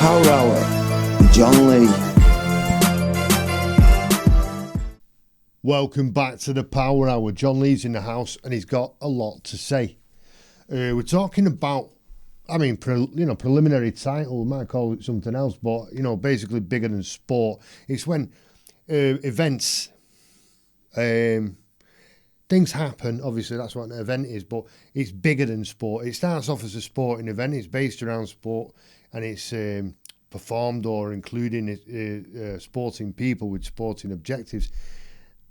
Power Hour with John Lee. Welcome back to the Power Hour. John Lee's in the house and he's got a lot to say. We're talking about, preliminary title. We might call it something else, but, basically bigger than sport. It's when events, things happen. Obviously, that's what an event is, but it's bigger than sport. It starts off as a sporting event. It's based around sport and it's performed or including sporting people with sporting objectives.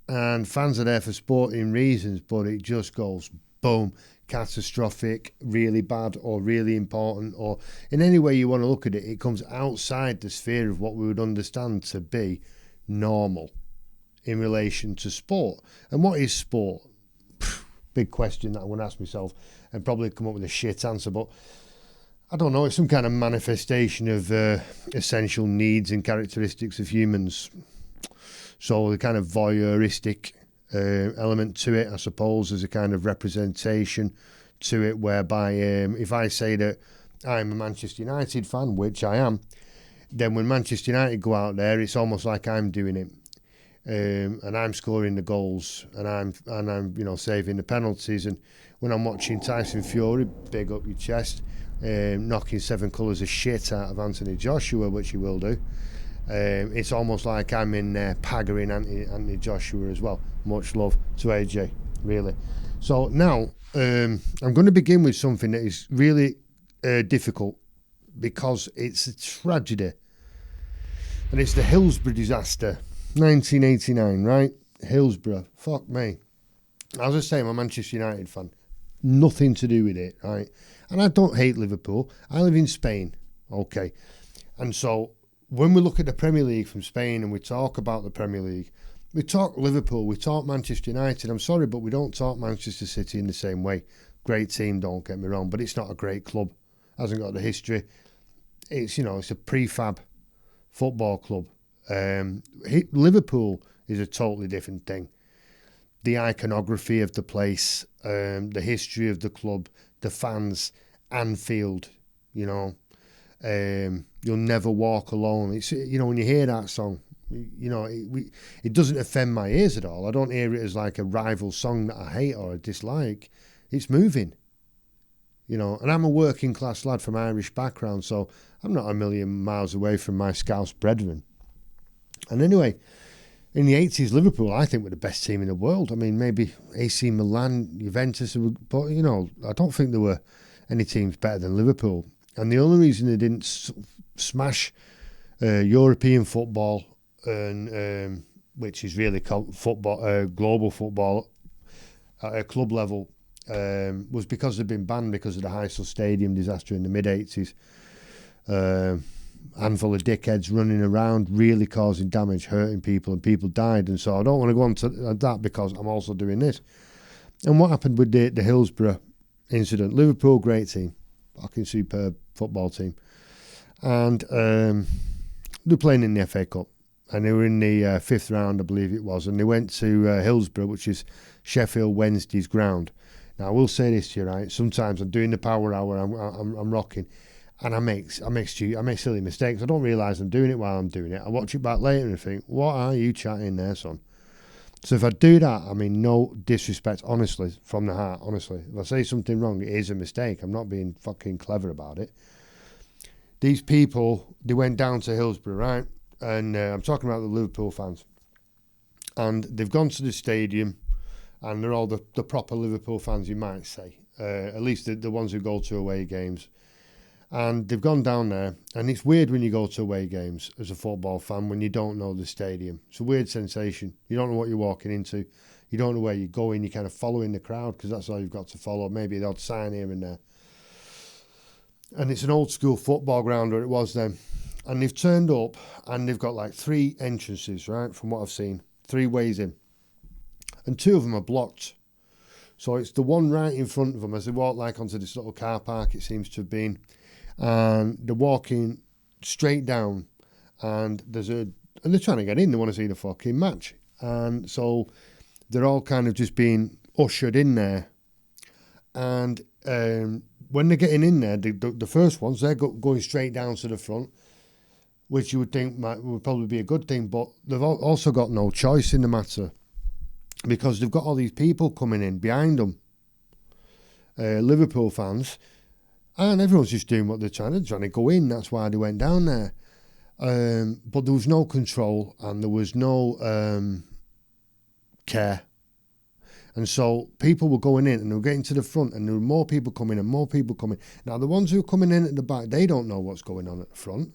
And fans are there for sporting reasons, but it just goes boom, catastrophic, really bad, or really important, or in any way you want to look at it, it comes outside the sphere of what we would understand to be normal in relation to sport. And what is sport? Big question that I want to ask myself and probably come up with a shit answer, but I don't know. It's some kind of manifestation of essential needs and characteristics of humans. So the kind of voyeuristic element to it, I suppose, is a kind of representation to it, whereby if I say that I'm a Manchester United fan, which I am, then when Manchester United go out there, it's almost like I'm doing it, and I'm scoring the goals, and I'm saving the penalties. And when I'm watching Tyson Fury, big up your chest, knocking 7 colours of shit out of Anthony Joshua, which he will do. It's almost like I'm in there paggering Anthony Joshua as well. Much love to AJ, really. So now I'm going to begin with something that is really difficult because it's a tragedy. And it's the Hillsborough Disaster, 1989, right? Hillsborough, fuck me. As I say, I'm a Manchester United fan. Nothing to do with it, right? And I don't hate Liverpool. I live in Spain, okay? And so when we look at the Premier League from Spain and we talk about the Premier League, we talk Liverpool, we talk Manchester United. I'm sorry, but we don't talk Manchester City in the same way. Great team, don't get me wrong, but it's not a great club. Hasn't got the history. It's, it's a prefab football club. Liverpool is a totally different thing. The iconography of the place, the history of the club, the fans, Anfield, you'll never walk alone. It's when you hear that song, it doesn't offend my ears at all. I don't hear it as like a rival song that I hate or I dislike. It's moving, and I'm a working class lad from Irish background, so I'm not a million miles away from my Scouse brethren. And anyway, in the 80s, Liverpool, I think, were the best team in the world. I mean, maybe AC Milan, Juventus, but, I don't think there were any teams better than Liverpool. And the only reason they didn't smash European football, and which is really football, global football at a club level, was because they'd been banned because of the Heysel Stadium disaster in the mid-80s. Handful of dickheads running around, really causing damage, hurting people, and people died. And so I don't want to go on to that because I'm also doing this. And what happened with the Hillsborough Incident? Liverpool, great team. Fucking superb football team. And they're playing in the FA Cup. And they were in the 5th round, I believe it was. And they went to Hillsborough, which is Sheffield Wednesday's ground. Now, I will say this to you, right? Sometimes I'm doing the Power Hour, I'm rocking. And I make silly mistakes. I don't realise I'm doing it while I'm doing it. I watch it back later and think, what are you chatting there, son? So if I do that, I mean no disrespect, honestly, from the heart, honestly. If I say something wrong, it is a mistake. I'm not being fucking clever about it. These people, they went down to Hillsborough, right? And I'm talking about the Liverpool fans. And they've gone to the stadium, and they're all the proper Liverpool fans, you might say. At least the ones who go to away games. And they've gone down there, and it's weird when you go to away games as a football fan when you don't know the stadium. It's a weird sensation. You don't know what you're walking into. You don't know where you're going. You're kind of following the crowd because that's all you've got to follow. Maybe the odd sign here and there. And it's an old school football ground, or it was then. And they've turned up, and they've got like 3 entrances, right, from what I've seen. 3 ways in. And 2 of them are blocked. So it's the one right in front of them as they walk like onto this little car park, it seems to have been. And they're walking straight down, and they're trying to get in. They want to see the fucking match, and so they're all kind of just being ushered in there. And when they're getting in there, the first ones, they're going straight down to the front. which you would think would probably be a good thing, but they've also got no choice in the matter because they've got all these people coming in behind them, Liverpool fans, and everyone's just doing what they're trying to go in. That's why they went down there. But there was no control and there was no care. And so people were going in and they were getting to the front and there were more people coming and more people coming. Now, the ones who are coming in at the back, they don't know what's going on at the front.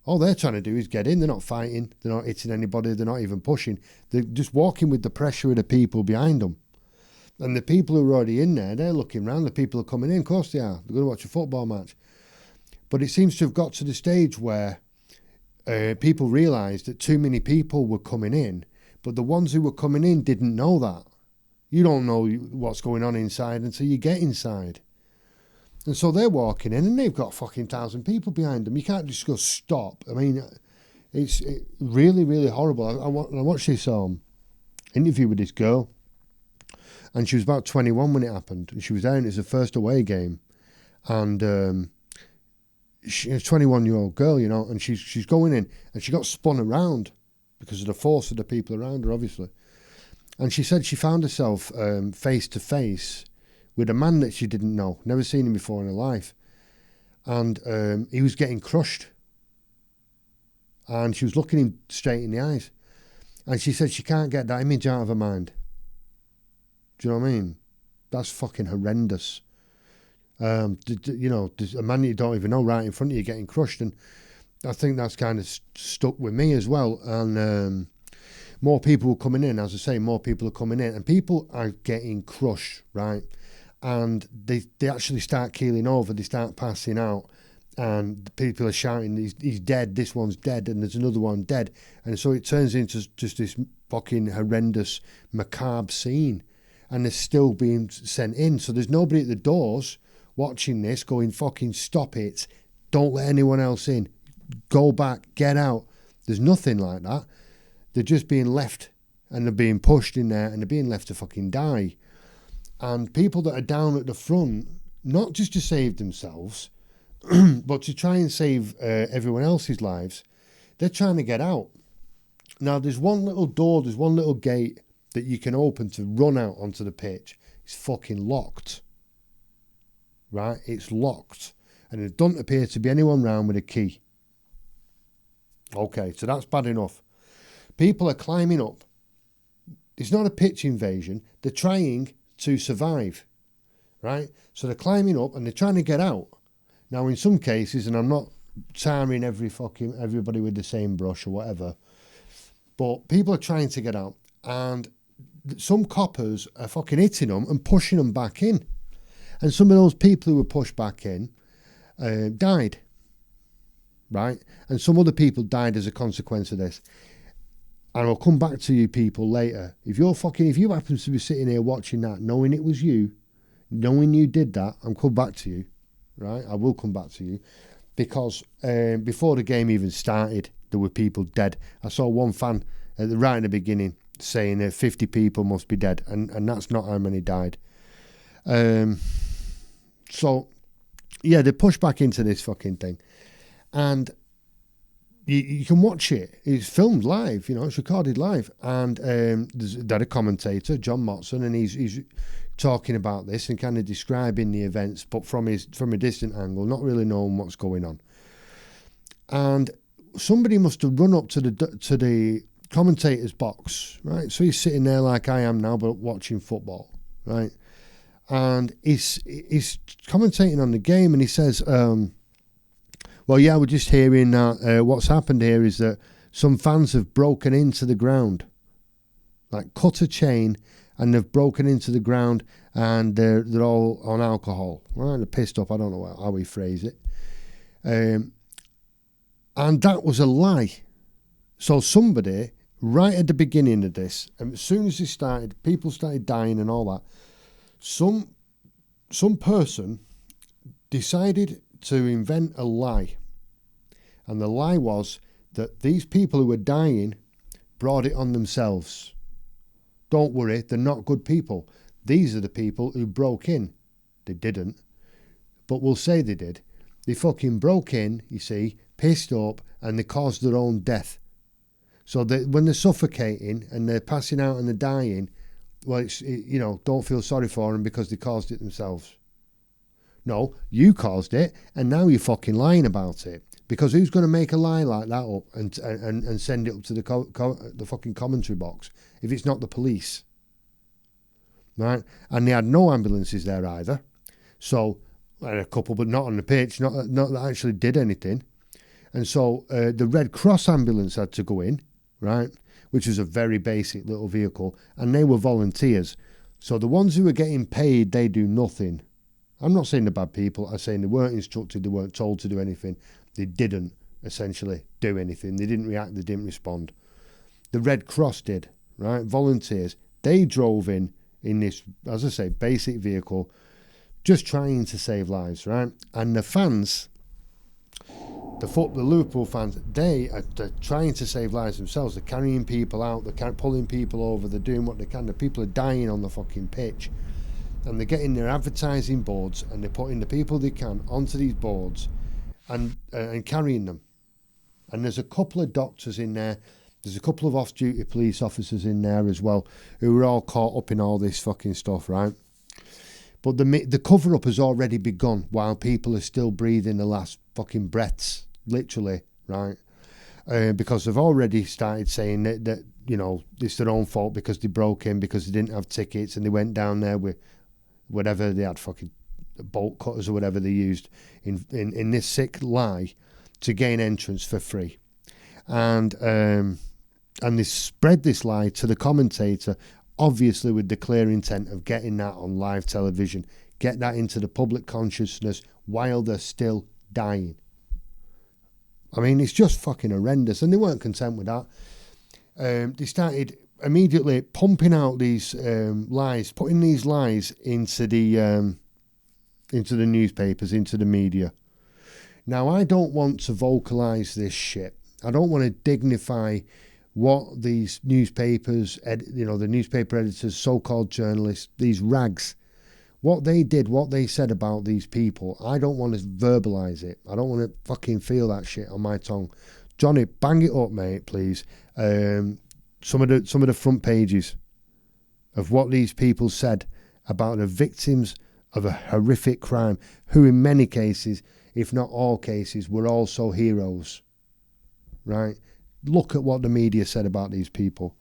All they're trying to do is get in. They're not fighting. They're not hitting anybody. They're not even pushing. They're just walking with the pressure of the people behind them. And the people who are already in there, they're looking around. The people are coming in. Of course they are. They're going to watch a football match. But it seems to have got to the stage where people realised that too many people were coming in. But the ones who were coming in didn't know that. You don't know what's going on inside until you get inside. And so they're walking in and they've got fucking 1,000 people behind them. You can't just go stop. I mean, it's really, really horrible. I watched this interview with this girl and she was about 21 when it happened. And she was there and it was her first away game. And she's a 21-year-old girl, you know, and she's going in and she got spun around because of the force of the people around her, obviously. And she said she found herself face to face with a man that she didn't know, never seen him before in her life. And he was getting crushed. And she was looking him straight in the eyes. And she said she can't get that image out of her mind. Do you know what I mean? That's fucking horrendous. You know, there's a man you don't even know right in front of you getting crushed. And I think that's kind of stuck with me as well. And more people are coming in. As I say, more people are coming in. And people are getting crushed, right? And they actually start keeling over, they start passing out, and the people are shouting, he's dead, this one's dead, and there's another one dead. And so it turns into just this fucking horrendous, macabre scene, and they're still being sent in. So there's nobody at the doors watching this going, fucking stop it, don't let anyone else in, go back, get out. There's nothing like that. They're just being left, and they're being pushed in there, and they're being left to fucking die. And people that are down at the front, not just to save themselves, but to try and save everyone else's lives, they're trying to get out. Now, there's one little door, there's one little gate that you can open to run out onto the pitch. It's fucking locked. Right? It's locked. And there doesn't appear to be anyone round with a key. Okay, so that's bad enough. People are climbing up. It's not a pitch invasion. They're trying to survive, right? So they're climbing up and they're trying to get out. Now, in some cases, and I'm not tarring everybody with the same brush or whatever, but people are trying to get out, and some coppers are fucking hitting them and pushing them back in. And some of those people who were pushed back in died, right? And some other people died as a consequence of this. And I'll come back to you people later. If you happen to be sitting here watching that, knowing it was you, knowing you did that, I'll come back to you, right? I will come back to you. Because before the game even started, there were people dead. I saw one fan right in the beginning saying that 50 people must be dead. And that's not how many died. So, yeah, they pushed back into this fucking thing. And you can watch it. It's filmed live, you know, it's recorded live. And there's a commentator, John Motson, and he's talking about this and kind of describing the events, but from a distant angle, not really knowing what's going on. And somebody must have run up to the commentator's box, right? So he's sitting there like I am now, but watching football, right? And he's commentating on the game, and he says, well, yeah, we're just hearing that what's happened here is that some fans have broken into the ground, like cut a chain, and they've broken into the ground, and they're all on alcohol. Well, they're pissed up. I don't know how we phrase it. And that was a lie. So somebody, right at the beginning of this, and as soon as people started dying and all that, some person decided to invent a lie. And the lie was that these people who were dying brought it on themselves. Don't worry, they're not good people. These are the people who broke in. They didn't, but we'll say they did. They fucking broke in, you see, pissed up, and they caused their own death. So when they're suffocating and they're passing out and they're dying, well, don't feel sorry for them because they caused it themselves. No, you caused it, and now you're fucking lying about it. Because who's going to make a lie like that up and send it up to the fucking commentary box if it's not the police? Right? And they had no ambulances there either. So, a couple, but not on the pitch, not that actually did anything. And so the Red Cross ambulance had to go in, right? Which was a very basic little vehicle, and they were volunteers. So the ones who were getting paid, they do nothing. I'm not saying they're bad people. I'm saying they weren't instructed, they weren't told to do anything. They didn't essentially do anything. They didn't react, they didn't respond. The Red Cross did, right? Volunteers. They drove in this, as I say, basic vehicle, just trying to save lives, right? And the fans, the Liverpool fans, they're trying to save lives themselves. They're carrying people out, they're pulling people over, they're doing what they can. The people are dying on the fucking pitch. And they're getting their advertising boards and they're putting the people they can onto these boards and carrying them. And there's a couple of doctors in there. There's a couple of off-duty police officers in there as well who were all caught up in all this fucking stuff, right? But the cover-up has already begun while people are still breathing the last fucking breaths, literally, right? Because they've already started saying that it's their own fault because they broke in, because they didn't have tickets and they went down there with whatever they had, fucking bolt cutters or whatever they used in this sick lie to gain entrance for free. And they spread this lie to the commentator, obviously with the clear intent of getting that on live television, get that into the public consciousness while they're still dying. I mean, it's just fucking horrendous, and they weren't content with that. They started immediately pumping out these lies, putting these lies into the newspapers, into the media. Now, I don't want to vocalise this shit. I don't want to dignify what these newspapers, the newspaper editors, so-called journalists, these rags, what they did, what they said about these people. I don't want to verbalise it. I don't want to fucking feel that shit on my tongue. Johnny, bang it up, mate, please. Some of the front pages of what these people said about the victims of a horrific crime, who in many cases, if not all cases, were also heroes, right? Look at what the media said about these people.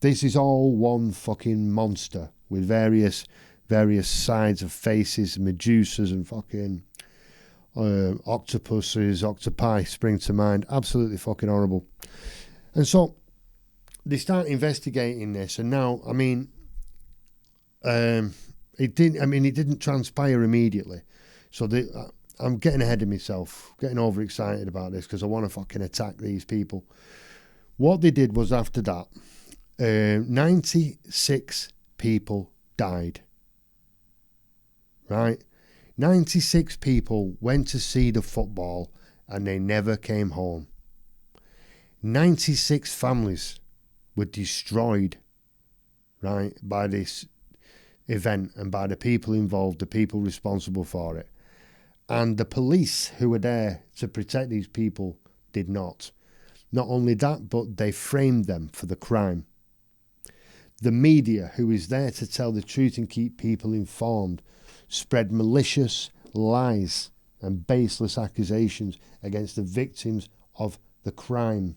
This is all one fucking monster with various sides of faces, Medusas and fucking octopuses, octopi spring to mind. Absolutely fucking horrible. And so they start investigating this, and now, I mean, it didn't transpire immediately. So I'm getting ahead of myself, getting overexcited about this because I want to fucking attack these people. What they did was, after that, 96 people died. Right? 96 people went to see the football and they never came home. 96 families were destroyed, right, by this event and by the people involved, the people responsible for it. And the police who were there to protect these people did not. Not only that, but they framed them for the crime. The media, who is there to tell the truth and keep people informed, spread malicious lies and baseless accusations against the victims of the crime.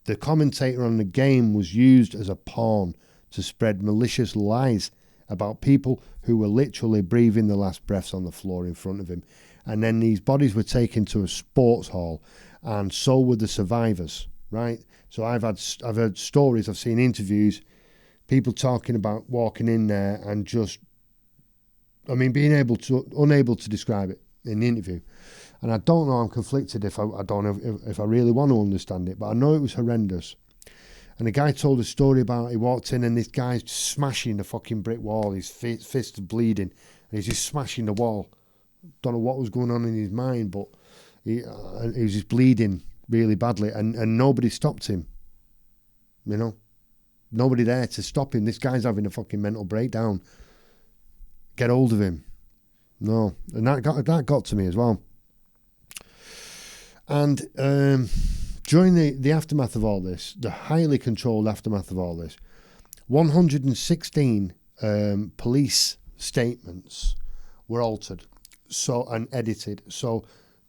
The commentator on the game was used as a pawn to spread malicious lies about people who were literally breathing the last breaths on the floor in front of him. And then these bodies were taken to a sports hall, and so were the survivors, right? So I've heard stories, I've seen interviews, people talking about walking in there and just, I mean, unable to describe it in the interview. And I don't know, I'm conflicted I don't know if I really want to understand it, but I know it was horrendous. And the guy told a story about, he walked in and this guy's smashing the fucking brick wall, his fist bleeding, and he's just smashing the wall. Don't know what was going on in his mind, but he was just bleeding really badly, and nobody stopped him. You know? Nobody there to stop him. This guy's having a fucking mental breakdown. Get hold of him. No. And that got to me as well. And during the aftermath of all this, the highly controlled aftermath of all this, 116 police statements were altered and edited. So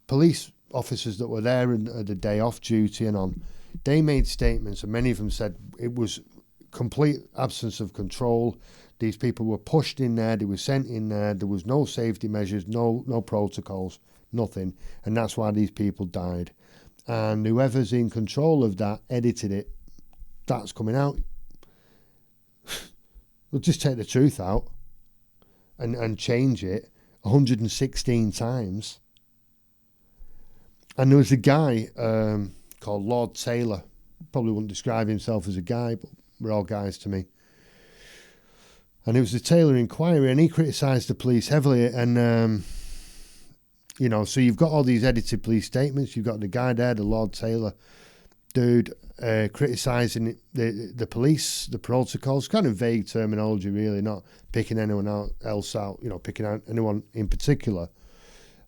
police officers that were there at the day off duty and on, they made statements, and many of them said it was complete absence of control. These people were pushed in there, they were sent in there, there was no safety measures, no protocols, nothing, and that's why these people died. And whoever's in control of that edited it. That's coming out. We'll just take the truth out and change it 116 times. And there was a guy called Lord Taylor. Probably wouldn't describe himself as a guy, but we're all guys to me. And it was the Taylor inquiry, and he criticised the police heavily. And, so you've got all these edited police statements. You've got the guy there, the Lord Taylor dude, criticising the police, the protocols, kind of vague terminology, really, not picking anyone else out, picking out anyone in particular.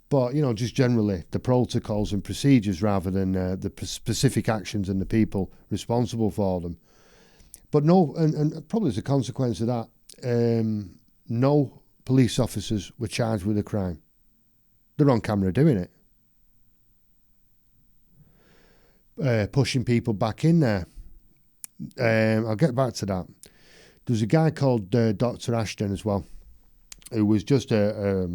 But, just generally the protocols and procedures rather than the specific actions and the people responsible for them. But no, and probably as a consequence of that, no police officers were charged with a crime. They're on camera doing it. Pushing people back in there. I'll get back to that. There was a guy called Dr. Ashton as well, who was just a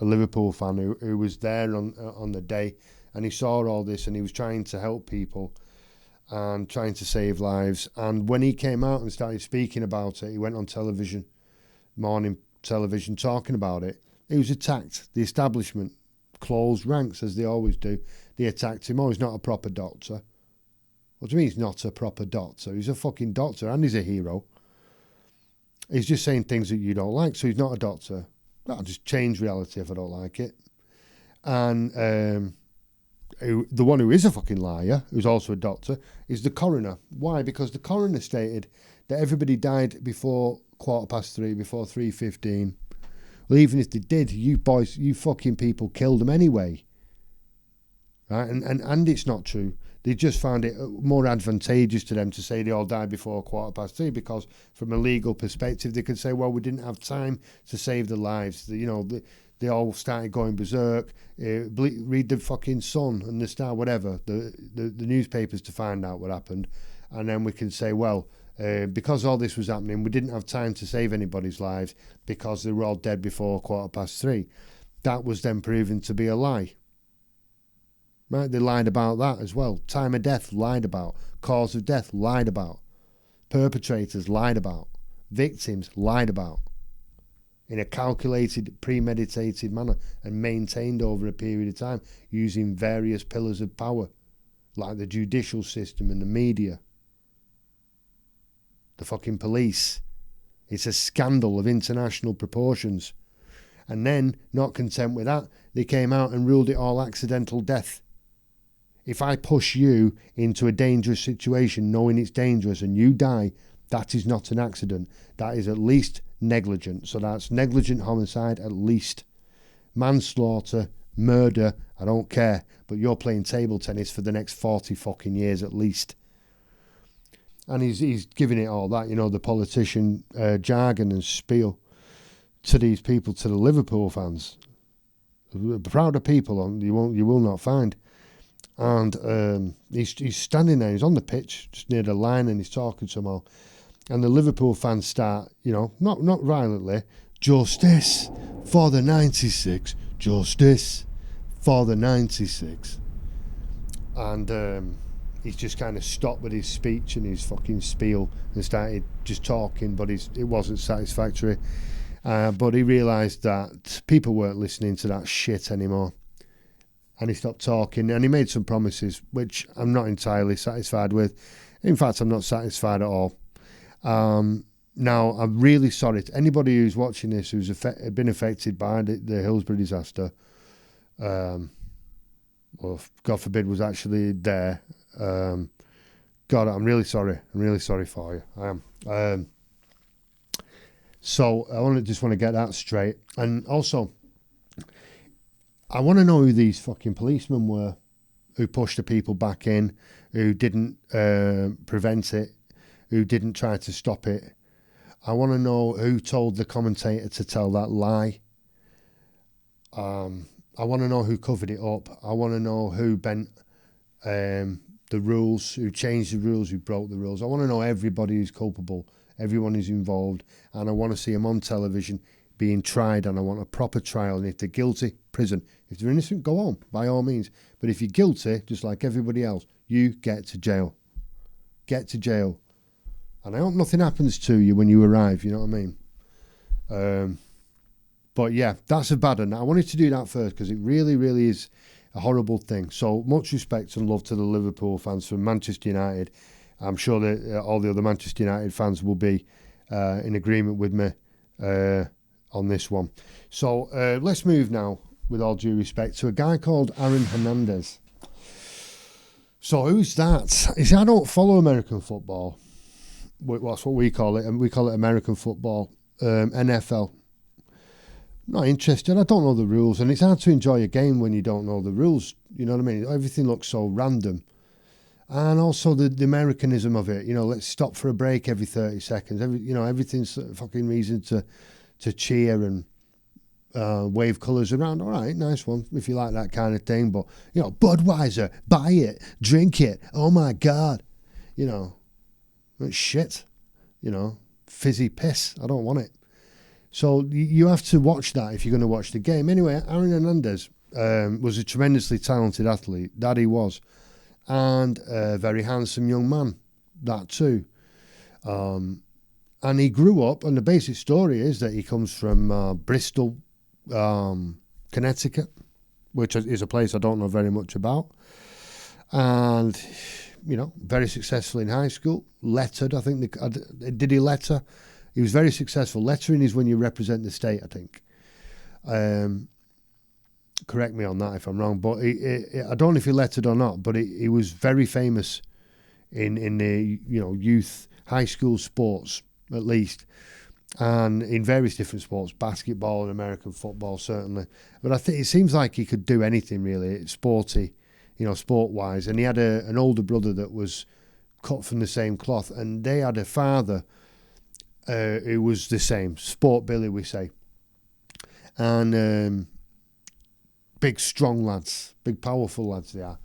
Liverpool fan who was there on the day, and he saw all this and he was trying to help people and trying to save lives. And when he came out and started speaking about it, he went on television, morning television, talking about it. He was attacked. The establishment closed ranks, as they always do. They attacked him. Oh, he's not a proper doctor. What do you mean he's not a proper doctor? He's a fucking doctor and he's a hero. He's just saying things that you don't like, so he's not a doctor. I'll just change reality if I don't like it. And the one who is a fucking liar, who's also a doctor, is the coroner. Why? Because the coroner stated that everybody died before 3:15, before 3:15. Well, even if they did, you boys, you fucking people killed them anyway. Right? And it's not true. They just found it more advantageous to them to say they all died before 3:15 because from a legal perspective, they could say, well, we didn't have time to save the lives. They all started going berserk. Read the fucking Sun and the Star, whatever, the newspapers to find out what happened. And then we can say, well, because all this was happening, we didn't have time to save anybody's lives because they were all dead before 3:15. That was then proven to be a lie. Right? They lied about that as well. Time of death, lied about. Cause of death, lied about. Perpetrators, lied about. Victims, lied about. In a calculated, premeditated manner and maintained over a period of time using various pillars of power like the judicial system and the media. The fucking police. It's a scandal of international proportions. And then, not content with that, they came out and ruled it all accidental death. If I push you into a dangerous situation knowing it's dangerous and you die, that is not an accident. That is at least negligent. So that's negligent homicide at least. Manslaughter, murder, I don't care. But you're playing table tennis for the next 40 fucking years at least. And he's giving it all that, the politician jargon and spiel to these people, to the Liverpool fans. Prouder people you will not find. And he's standing there, he's on the pitch, just near the line, and he's talking to them all. And the Liverpool fans start, not violently, justice for the 96, justice for the 96. And he's just kind of stopped with his speech and his fucking spiel and started just talking, but it wasn't satisfactory. But he realised that people weren't listening to that shit anymore. And he stopped talking, and he made some promises, which I'm not entirely satisfied with. In fact, I'm not satisfied at all. Now, I'm really sorry to anybody who's watching this who's been affected by the Hillsborough disaster. Well, God forbid was actually there. God, I'm really sorry. I'm really sorry for you. I am. So I just want to get that straight. And also, I want to know who these fucking policemen were who pushed the people back in, who didn't prevent it, who didn't try to stop it. I want to know who told the commentator to tell that lie. I want to know who covered it up. I want to know who bent the rules, who changed the rules, who broke the rules. I want to know everybody who's culpable, everyone who's involved, and I want to see them on television being tried, and I want a proper trial. And if they're guilty, prison. If they're innocent, go on, by all means. But if you're guilty, just like everybody else, you get to jail. Get to jail. And I hope nothing happens to you when you arrive, you know what I mean? But yeah, that's a bad one. I wanted to do that first because it really, really is a horrible thing. So much respect and love to the Liverpool fans from Manchester United. I'm sure that all the other Manchester United fans will be in agreement with me on this one. So let's move now, with all due respect, to a guy called Aaron Hernandez. So who's that? You see, I don't follow American football. That's what we call it, and we call it American football, NFL. Not interested. I don't know the rules, and it's hard to enjoy a game when you don't know the rules. You know what I mean? Everything looks so random. And also the Americanism of it. You know, let's stop for a break every 30 seconds. Everything's a fucking reason to cheer and wave colours around. All right, nice one, if you like that kind of thing. But, you know, Budweiser, buy it, drink it. Oh, my God. You know, it's shit. You know, fizzy piss. I don't want it. So you have to watch that if you're going to watch the game. Anyway, Aaron Hernandez was a tremendously talented athlete. That he was. And a very handsome young man. That too. And he grew up, and the basic story is that he comes from Bristol, Connecticut, which is a place I don't know very much about. And, you know, very successful in high school. Lettered, I think. Did he letter? He was very successful. Lettering is when you represent the state, I think. Correct me on that if I'm wrong. But I don't know if he lettered or not, but he was very famous in the youth, high school sports, at least. And in various different sports, basketball and American football, certainly. But I think it seems like he could do anything, really, sporty, sport-wise. And he had an older brother that was cut from the same cloth. And they had a father who was the same, Sport Billy, we say. And big, strong lads, big, powerful lads they are.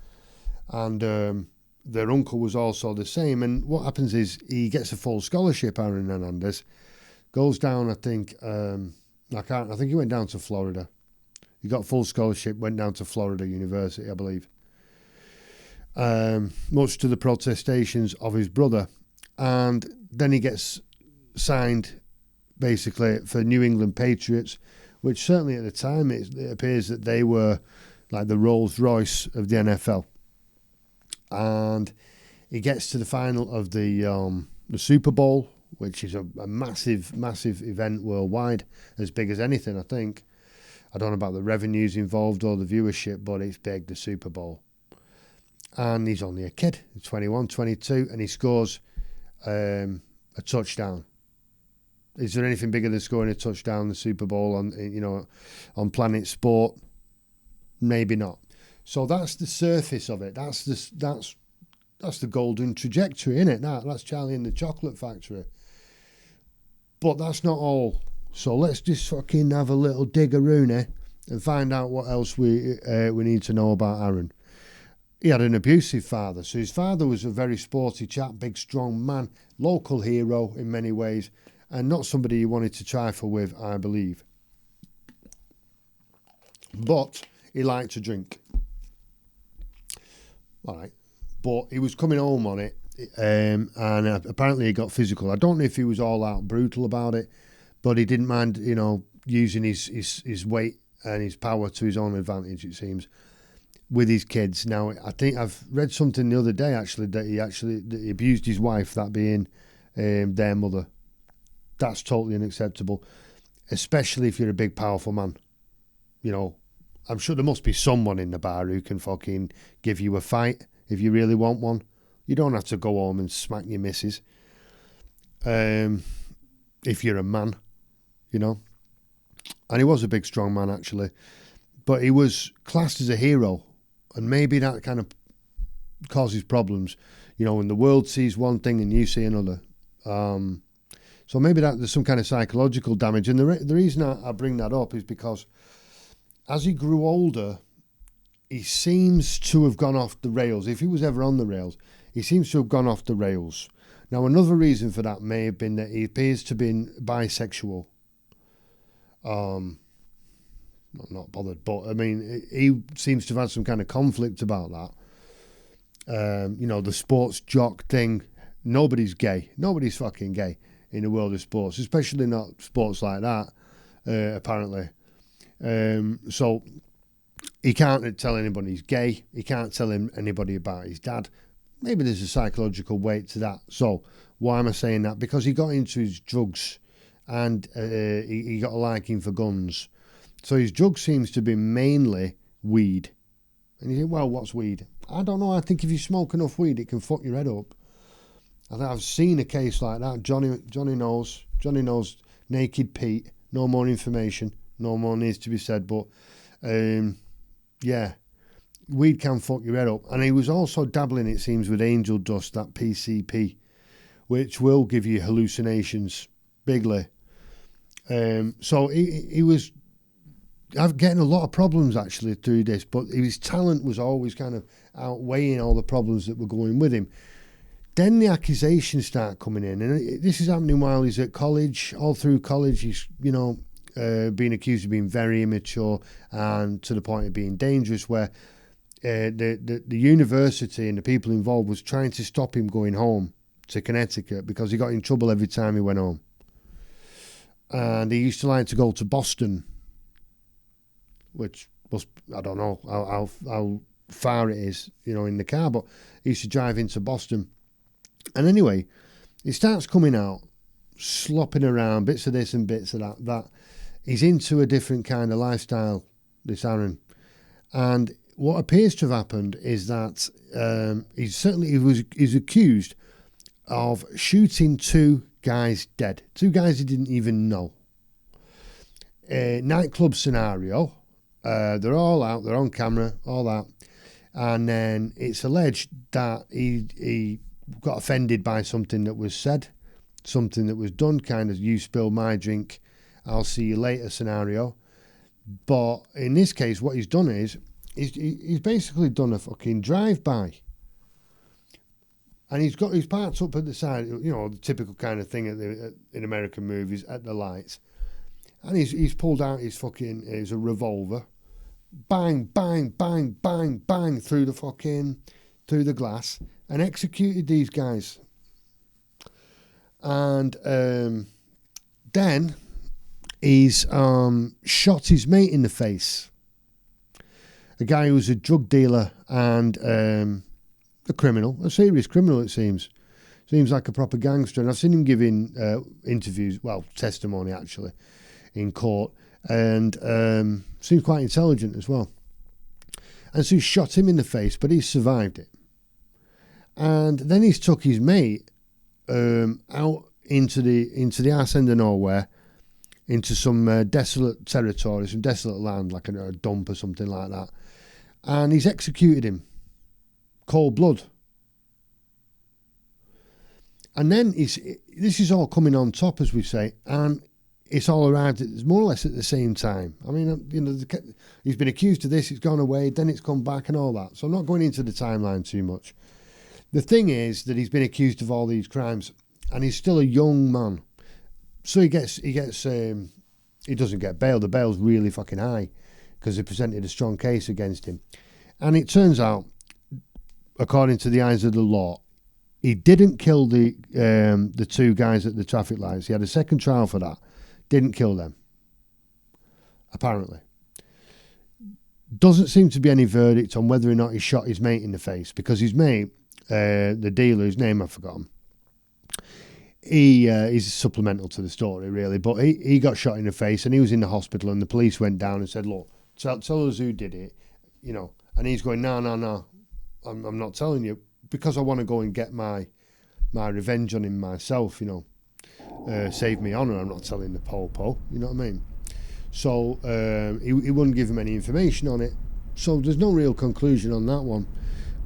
And their uncle was also the same. And what happens is he gets a full scholarship, Aaron Hernandez. Goes down, I think, I think he went down to Florida. He got full scholarship, went down to Florida University, I believe. Much to the protestations of his brother. And then he gets signed, basically, for New England Patriots, which certainly at the time, it appears that they were like the Rolls Royce of the NFL. And he gets to the final of the Super Bowl, which is a massive, massive event worldwide, as big as anything, I think. I don't know about the revenues involved or the viewership, but it's big, the Super Bowl. And he's only a kid, 21, 22, and he scores a touchdown. Is there anything bigger than scoring a touchdown in the Super Bowl on Planet Sport? Maybe not. So that's the surface of it. That's the golden trajectory, innit? That's Charlie and the Chocolate Factory. But that's not all. So let's just fucking have a little dig-a-rooney and find out what else we need to know about Aaron. He had an abusive father. So his father was a very sporty chap, big, strong man, local hero in many ways, and not somebody you wanted to trifle with, I believe. But he liked to drink. All right. But he was coming home on it, and apparently he got physical. I don't know if he was all out brutal about it, but he didn't mind, using his weight and his power to his own advantage, it seems, with his kids. Now, I think I've read something the other day, actually, that he abused his wife, that being their mother. That's totally unacceptable, especially if you're a big, powerful man. I'm sure there must be someone in the bar who can fucking give you a fight if you really want one. You don't have to go home and smack your missus. If you're a man, And he was a big, strong man, actually. But he was classed as a hero. And maybe that kind of causes problems. You know, when the world sees one thing and you see another. So maybe that there's some kind of psychological damage. And the reason I bring that up is because as he grew older, he seems to have gone off the rails. If he was ever on the rails, he seems to have gone off the rails. Now, another reason for that may have been that he appears to have been bisexual. I'm not bothered, but I mean, he seems to have had some kind of conflict about that. You know, the sports jock thing. Nobody's gay. Nobody's fucking gay in the world of sports, especially not sports like that, apparently. So he can't tell anybody he's gay. He can't tell anybody about his dad. Maybe there's a psychological weight to that. So why am I saying that? Because he got into his drugs and he got a liking for guns. So his drug seems to be mainly weed. And you think, well, what's weed? I don't know. I think if you smoke enough weed, it can fuck your head up. I've seen a case like that. Johnny knows Naked Pete. No more information. No more needs to be said. But, yeah, weed can fuck your head up. And he was also dabbling, it seems, with angel dust, that PCP, which will give you hallucinations bigly. So he was getting a lot of problems, actually, through this. But his talent was always kind of outweighing all the problems that were going with him. Then the accusations start coming in, and this is happening while he's at college. All through college, he's, you know, being accused of being very immature and to the point of being dangerous, where the university and the people involved was trying to stop him going home to Connecticut because he got in trouble every time he went home. And he used to like to go to Boston, which was, I don't know how far it is, you know, in the car, but he used to drive into Boston. And anyway, it starts coming out, slopping around, bits of this and bits of that he's into a different kind of lifestyle, this Aaron. And what appears to have happened is that he's accused of shooting two guys dead. Two guys he didn't even know. Nightclub scenario. They're all out, they're on camera, all that. And then it's alleged that he got offended by something that was said, something that was done, kind of, you spill my drink, I'll see you later scenario. But in this case, what he's done is, he's basically done a fucking drive-by. And he's parked up at the side, you know, the typical kind of thing in American movies, at the lights. And he's pulled out his a revolver, bang, bang, bang, bang, bang, through the glass, and executed these guys. And then he's shot his mate in the face. A guy who was a drug dealer and a criminal, a serious criminal, it seems. Seems like a proper gangster. And I've seen him giving interviews, well, testimony actually, in court. And seems quite intelligent as well. And so he shot him in the face, but he survived it. And then he's took his mate out into the arse end of nowhere, into some desolate territory, some desolate land, like a dump or something like that. And he's executed him. Cold blood. And then this is all coming on top, as we say, and it's all arrived at more or less at the same time. I mean, you know, he's been accused of this, it's gone away, then it's come back and all that. So I'm not going into the timeline too much. The thing is that he's been accused of all these crimes, and he's still a young man. So he doesn't get bail. The bail's really fucking high because they presented a strong case against him. And it turns out, according to the eyes of the law, he didn't kill the two guys at the traffic lights. He had a second trial for that. Didn't kill them, apparently. Doesn't seem to be any verdict on whether or not he shot his mate in the face, because his mate, the dealer, whose name I've forgotten, he's supplemental to the story, really, but he got shot in the face and he was in the hospital, and the police went down and said, look, tell us who did it, you know. And he's going, no, I'm not telling you, because I want to go and get my revenge on him myself, you know. Save me honour, I'm not telling the po-po, you know what I mean? So he wouldn't give him any information on it. So there's no real conclusion on that one.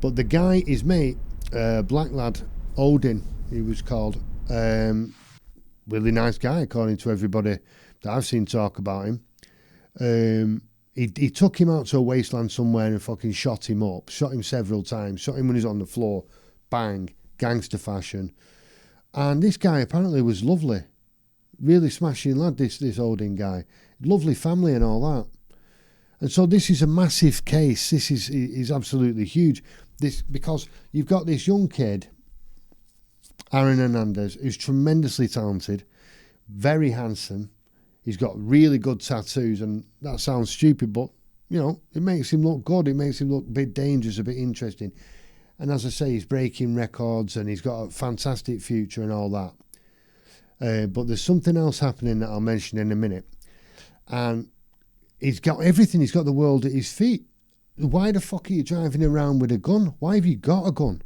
But the guy, his mate, black lad, Odin, he was called, really nice guy according to everybody that I've seen talk about him. He took him out to a wasteland somewhere and fucking shot him up, shot him several times, shot him when he's on the floor, bang, gangster fashion. And this guy apparently was lovely, really smashing lad, this Odin guy, lovely family and all that. And so this is a massive case. This is absolutely huge. This because you've got this young kid, Aaron Hernandez, who's tremendously talented, very handsome. He's got really good tattoos, and that sounds stupid, but, you know, it makes him look good. It makes him look a bit dangerous, a bit interesting. And as I say, he's breaking records, and he's got a fantastic future and all that. But there's something else happening that I'll mention in a minute. And he's got everything. He's got the world at his feet. Why the fuck are you driving around with a gun? Why have you got a gun?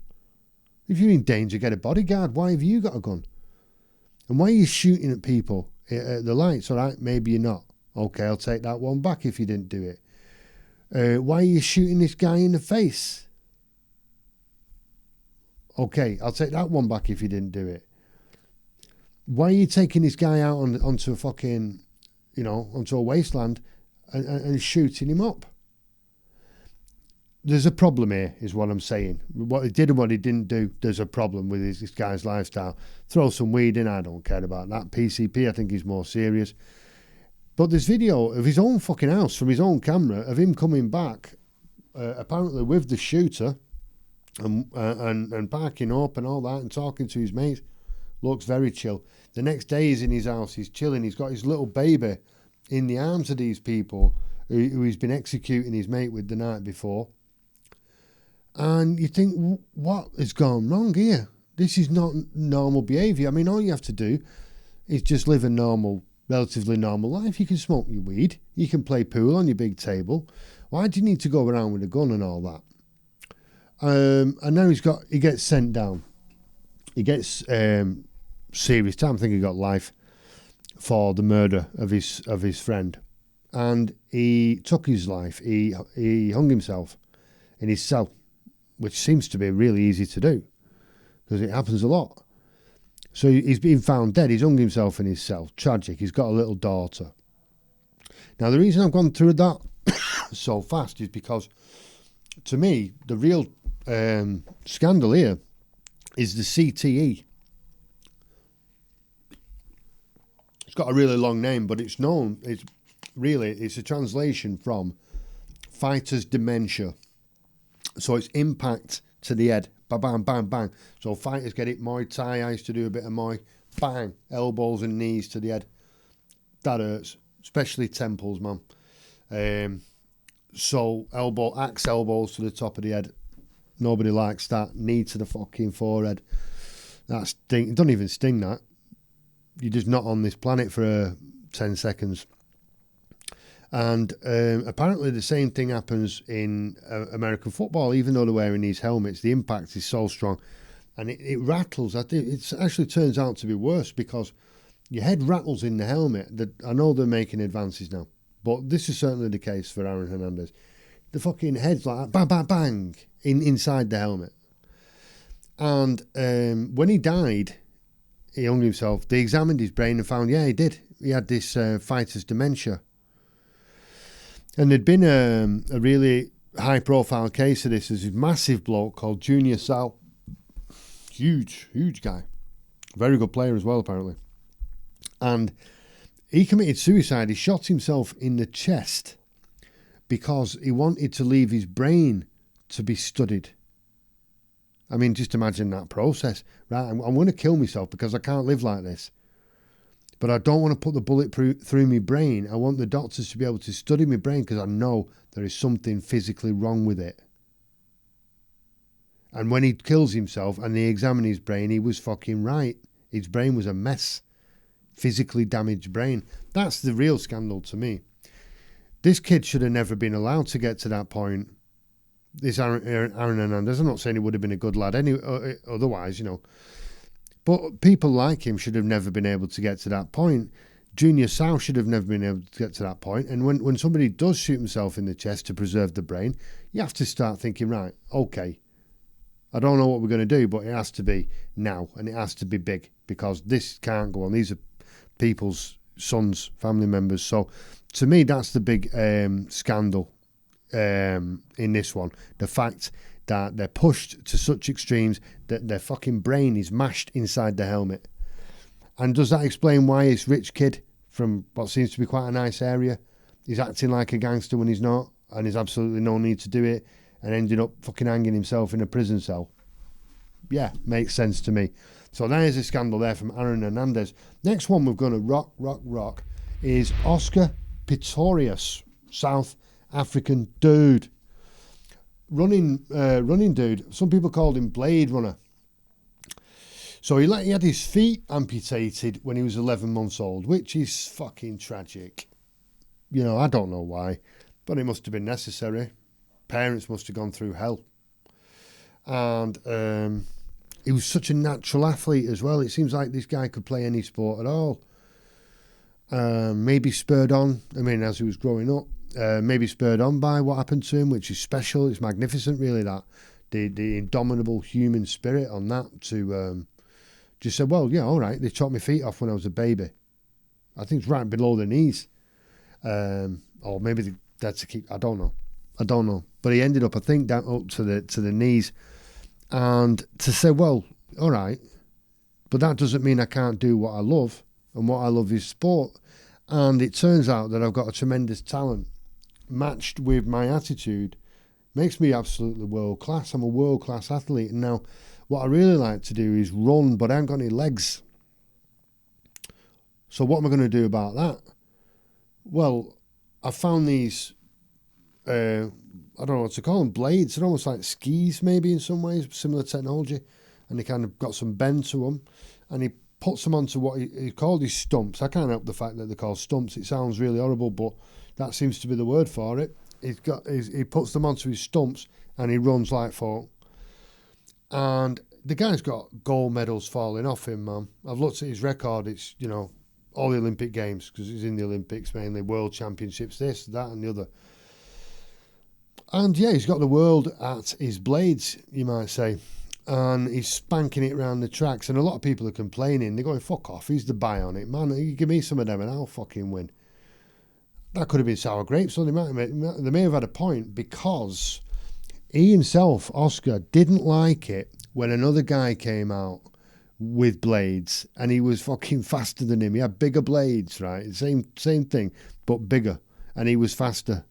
If you're in danger, get a bodyguard. Why have you got a gun? And why are you shooting at people at the lights? All right, maybe you're not. Okay, I'll take that one back if you didn't do it. Why are you shooting this guy in the face? Okay, I'll take that one back if you didn't do it. Why are you taking this guy out onto a fucking, you know, onto a wasteland and shooting him up? There's a problem here, is what I'm saying. What he did and what he didn't do, there's a problem with this guy's lifestyle. Throw some weed in, I don't care about that. PCP, I think he's more serious. But there's video of his own fucking house from his own camera of him coming back, apparently with the shooter, and backing up and all that and talking to his mates. Looks very chill. The next day he's in his house, he's chilling. He's got his little baby in the arms of these people who he's been executing his mate with the night before. And you think, what has gone wrong here? This is not normal behaviour. I mean, all you have to do is just live a normal, relatively normal life. You can smoke your weed. You can play pool on your big table. Why do you need to go around with a gun and all that? And now he gets sent down. He gets serious time. I think he got life for the murder of his friend. And he took his life. He hung himself in his cell, which seems to be really easy to do because it happens a lot. So he's been found dead. He's hung himself in his cell. Tragic. He's got a little daughter. Now, the reason I've gone through that so fast is because, to me, the real scandal here is the CTE. It's got a really long name, but it's a translation from fighter's dementia. So it's impact to the head. Bang, bang, bang, bang. So fighters get it. Muay Thai, I used to do a bit of Muay. Bang. Elbows and knees to the head. That hurts. Especially temples, man. So axe elbows to the top of the head. Nobody likes that. Knee to the fucking forehead. That sting. It doesn't even sting, that. You're just not on this planet for 10 seconds. And apparently the same thing happens in American football. Even though they're wearing these helmets, the impact is so strong. And it rattles. I think it actually turns out to be worse because your head rattles in the helmet. I know they're making advances now, but this is certainly the case for Aaron Hernandez. The fucking head's like bang, bang, bang inside the helmet. And when he died, he hung himself. They examined his brain and found, yeah, he did. He had this fighter's dementia. And there'd been a really high-profile case of this. There's a massive bloke called Junior Sal. Huge guy. Very good player as well, apparently. And he committed suicide. He shot himself in the chest because he wanted to leave his brain to be studied. I mean, just imagine that process. Right, I'm going to kill myself because I can't live like this. But I don't want to put the bullet through my brain. I want the doctors to be able to study my brain because I know there is something physically wrong with it. And when he kills himself and they examine his brain, he was fucking right. His brain was a mess. Physically damaged brain. That's the real scandal to me. This kid should have never been allowed to get to that point. This Aaron Hernandez, I'm not saying he would have been a good lad otherwise, you know. But people like him should have never been able to get to that point. Junior Sal should have never been able to get to that point. And when somebody does shoot himself in the chest to preserve the brain, you have to start thinking, right, okay, I don't know what we're going to do, but it has to be now, and it has to be big, because this can't go on. These are people's sons, family members. So to me, that's the big scandal in this one. The fact that they're pushed to such extremes that their fucking brain is mashed inside the helmet. And does that explain why this rich kid from what seems to be quite a nice area is acting like a gangster when he's not, and there's absolutely no need to do it, and ended up fucking hanging himself in a prison cell? Yeah, makes sense to me. So there's a scandal there from Aaron Hernandez. Next one we're going to rock is Oscar Pitorius, South African dude. Running dude. Some people called him Blade Runner. So he had his feet amputated when he was 11 months old, which is fucking tragic. You know, I don't know why, but it must have been necessary. Parents must have gone through hell. And he was such a natural athlete as well. It seems like this guy could play any sport at all. Maybe spurred on, as he was growing up, maybe spurred on by what happened to him, which is special. It's magnificent, really, that the indomitable human spirit on that to just say, well, yeah, all right, they chopped my feet off when I was a baby. I think it's right below the knees. Or maybe that's a keep. I don't know. But he ended up, I think, down up to the knees. And to say, well, all right, but that doesn't mean I can't do what I love, and what I love is sport. And it turns out that I've got a tremendous talent matched with my attitude. Makes me absolutely world class. I'm a world class athlete. And now what I really like to do is run, but I haven't got any legs. So what am I going to do about that? Well, I found these, I don't know what to call them, blades. They're almost like skis, maybe, in some ways, similar technology. And they kind of got some bend to them. And he puts them onto what he called his stumps. I can't help the fact that they're called stumps. It sounds really horrible, but that seems to be the word for it. He puts them onto his stumps and he runs like folk. And the guy's got gold medals falling off him, man. I've looked at his record. It's, you know, all the Olympic Games, because he's in the Olympics mainly, World Championships, this, that and the other. And yeah, he's got the world at his blades, you might say. And he's spanking it around the tracks. And a lot of people are complaining. They're going, fuck off, he's the bionic man. You give me some of them and I'll fucking win. That could have been sour grapes. So they may have had a point, because he himself, Oscar, didn't like it when another guy came out with blades and he was fucking faster than him. He had bigger blades, right? Same thing, but bigger. And he was faster.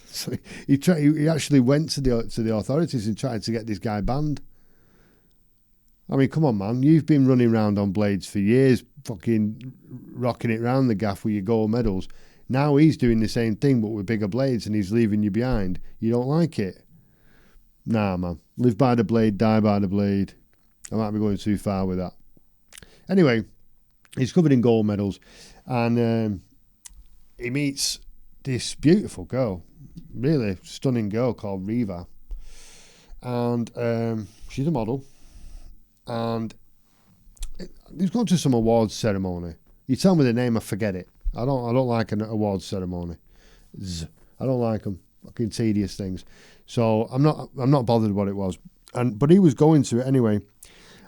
So he actually went to the authorities and tried to get this guy banned. I mean, come on, man. You've been running around on blades for years, fucking rocking it round the gaff with your gold medals. Now he's doing the same thing, but with bigger blades, and he's leaving you behind. You don't like it? Nah, man. Live by the blade, die by the blade. I might be going too far with that. Anyway, he's covered in gold medals, and he meets this beautiful girl, really stunning girl called Riva, and she's a model, and he's gone to some awards ceremony. You tell me the name, I forget it. I don't like an awards ceremony. I don't like them. Fucking tedious things. So I'm not bothered what it was. But he was going to it anyway,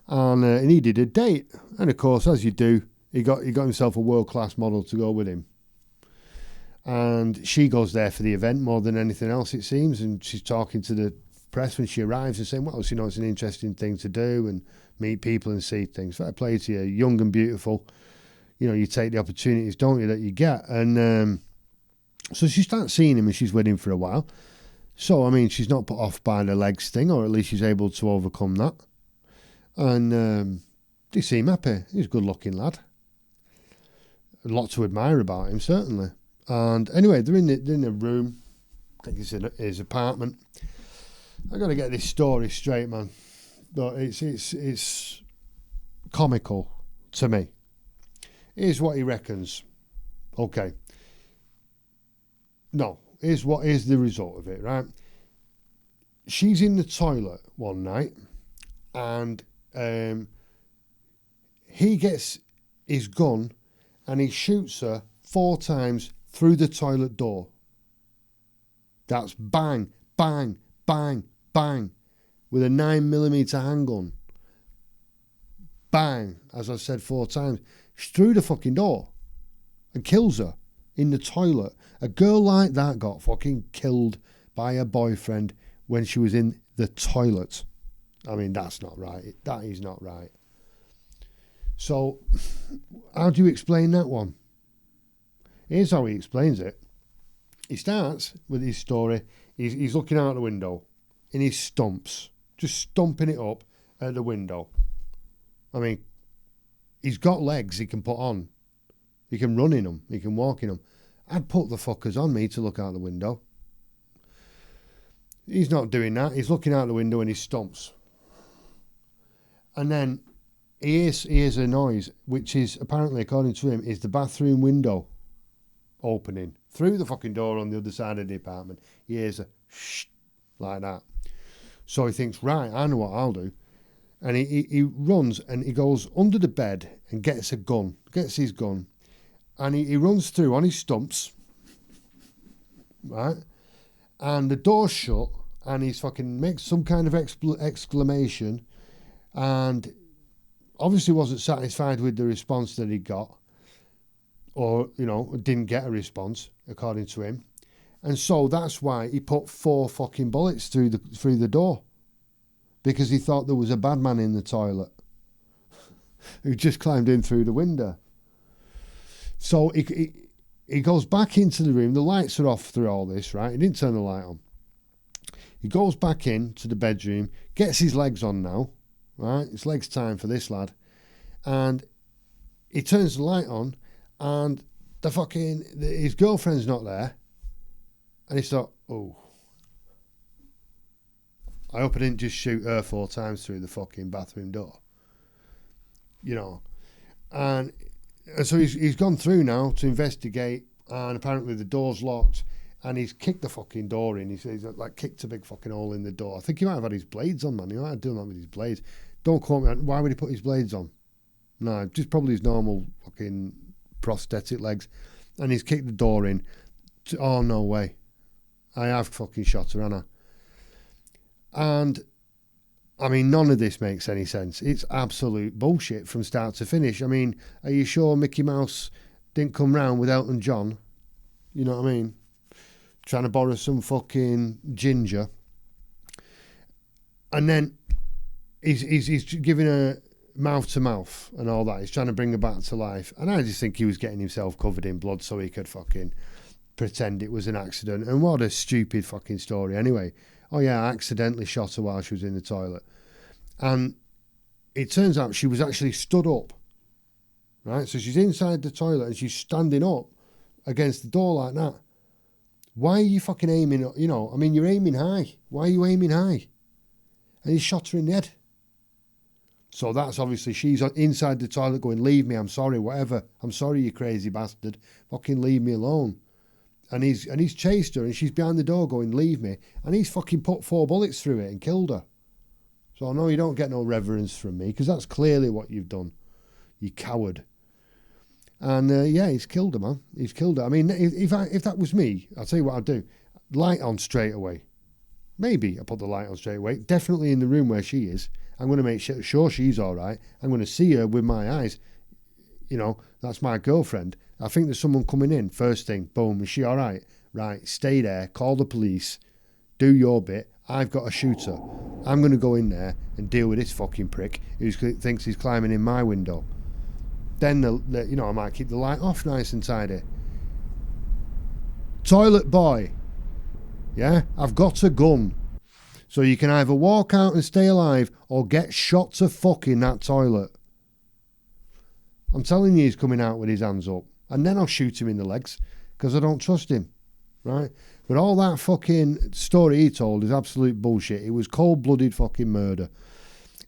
and he needed a date. And of course, as you do, he got himself a world class model to go with him. And she goes there for the event more than anything else, it seems. And she's talking to the press when she arrives and saying, well, you know, it's an interesting thing to do and meet people and see things. Fair play to you, young and beautiful. You know, you take the opportunities, don't you, that you get. And so she starts seeing him, and she's with him for a while. So, I mean, she's not put off by the legs thing, or at least she's able to overcome that. And they seem happy. He's a good-looking lad. A lot to admire about him, certainly. And anyway, they're in a room. I think it's in his apartment. I got to get this story straight, man. But it's comical to me. Here's what he reckons. Okay. No, here's what is the result of it, right? She's in the toilet one night, and he gets his gun and he shoots her 4 times through the toilet door. That's bang, bang, bang, bang. with a 9mm handgun. Bang, as I've said 4 times, through the fucking door and kills her in the toilet. A girl like that got fucking killed by her boyfriend when she was in the toilet. I mean, that's not right. That is not right. So, how do you explain that one? Here's how he explains it. He starts with his story. He's looking out the window in his stumps, just stomping it up at the window. I mean, he's got legs he can put on. He can run in them. He can walk in them. I'd put the fuckers on me to look out the window. He's not doing that. He's looking out the window and he stomps. And then he hears a noise, which is apparently, according to him, is the bathroom window opening. Through the fucking door on the other side of the apartment. He hears a shh, like that. So he thinks, right, I know what I'll do. And he runs and he goes under the bed and gets his gun. And he runs through on his stumps, right? And the door's shut and he's fucking makes some kind of exclamation and obviously wasn't satisfied with the response that he got, or, you know, didn't get a response, according to him. And so that's why he put 4 fucking bullets through the door. Because he thought there was a bad man in the toilet who just climbed in through the window. So he goes back into the room. The lights are off through all this, right? He didn't turn the light on. He goes back into the bedroom, gets his legs on now, right? It's legs time for this lad. And he turns the light on and his girlfriend's not there. And he thought, oh, I hope I didn't just shoot her 4 times through the fucking bathroom door. You know. And so he's gone through now to investigate, and apparently the door's locked, and he's kicked the fucking door in. He's like kicked a big fucking hole in the door. I think he might have had his blades on, man. He might have done that with his blades. Don't quote me. Why would he put his blades on? No, just probably his normal fucking prosthetic legs. And he's kicked the door in. Oh, no way. I have fucking shot her, haven't I? And, I mean, none of this makes any sense. It's absolute bullshit from start to finish. I mean, are you sure Mickey Mouse didn't come round with Elton John? You know what I mean? Trying to borrow some fucking ginger. And then he's giving her mouth to mouth and all that. He's trying to bring her back to life. And I just think he was getting himself covered in blood so he could fucking pretend it was an accident. And what a stupid fucking story anyway. Oh yeah, I accidentally shot her while she was in the toilet. And it turns out she was actually stood up. Right? So she's inside the toilet and she's standing up against the door like that. Why are you fucking aiming, you know, I mean, you're aiming high. Why are you aiming high? And he shot her in the head. So that's obviously, she's inside the toilet going, leave me, I'm sorry, whatever. I'm sorry, you crazy bastard. Fucking leave me alone. And he's chased her and she's behind the door going, leave me. And he's fucking put 4 bullets through it and killed her. So no, you don't get no reverence from me because that's clearly what you've done. You coward. And yeah, he's killed her, man. He's killed her. I mean, if that was me, I'll tell you what I'd do. Light on straight away. Maybe I put the light on straight away. Definitely in the room where she is. I'm going to make sure she's all right. I'm going to see her with my eyes. You know, that's my girlfriend. I think there's someone coming in. First thing, boom, is she all right? Right, stay there, call the police, do your bit. I've got a shooter. I'm going to go in there and deal with this fucking prick who thinks he's climbing in my window. Then, you know, I might keep the light off nice and tidy. Toilet boy. Yeah, I've got a gun. So you can either walk out and stay alive or get shot to fuck in that toilet. I'm telling you he's coming out with his hands up. And then I'll shoot him in the legs because I don't trust him. Right? But all that fucking story he told is absolute bullshit. It was cold-blooded fucking murder.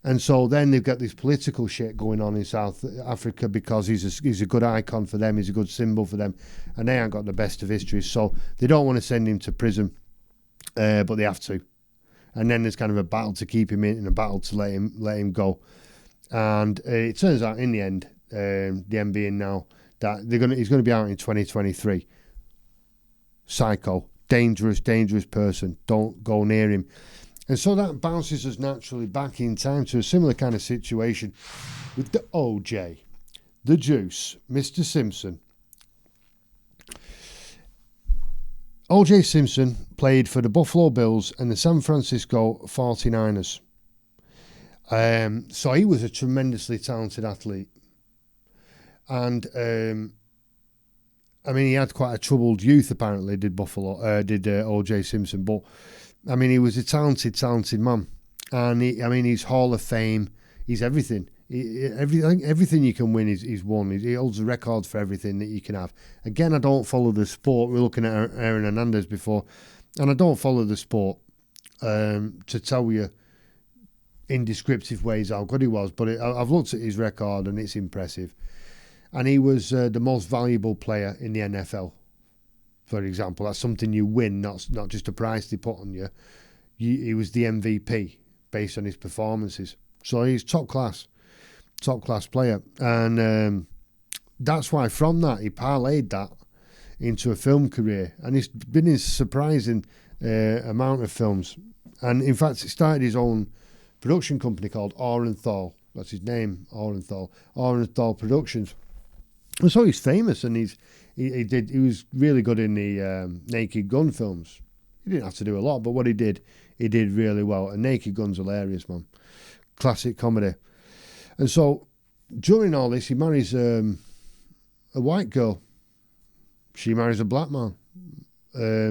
And so then they've got this political shit going on in South Africa because he's a good icon for them. He's a good symbol for them. And they ain't got the best of history. So they don't want to send him to prison. But they have to. And then there's kind of a battle to keep him in and a battle to let him go. And it turns out in the end, the end being now, that he's going to be out in 2023. Psycho. Dangerous person. Don't go near him. And so that bounces us naturally back in time to a similar kind of situation with the OJ, the Juice, Mr. Simpson. OJ Simpson played for the Buffalo Bills and the San Francisco 49ers. So he was a tremendously talented athlete. And, I mean, he had quite a troubled youth, apparently, did OJ Simpson. But, I mean, he was a talented man. And, he's Hall of Fame. He's everything. Everything you can win, he's won. He holds a record for everything that you can have. Again, I don't follow the sport. We're looking at Aaron Hernandez before. And I don't follow the sport to tell you in descriptive ways how good he was. But I've looked at his record and it's impressive. And he was the most valuable player in the NFL, for example. That's something you win, not just a price they put on you. He was the MVP based on his performances. So he's top class player. And that's why from that, he parlayed that into a film career. And he's been in a surprising amount of films. And in fact, he started his own production company called Orenthal. That's his name, Orenthal. Orenthal Productions. And so he's famous, and he was really good in the Naked Gun films. He didn't have to do a lot, but what he did really well. And Naked Gun's hilarious, man. Classic comedy. And so during all this, he marries a white girl. She marries a black man.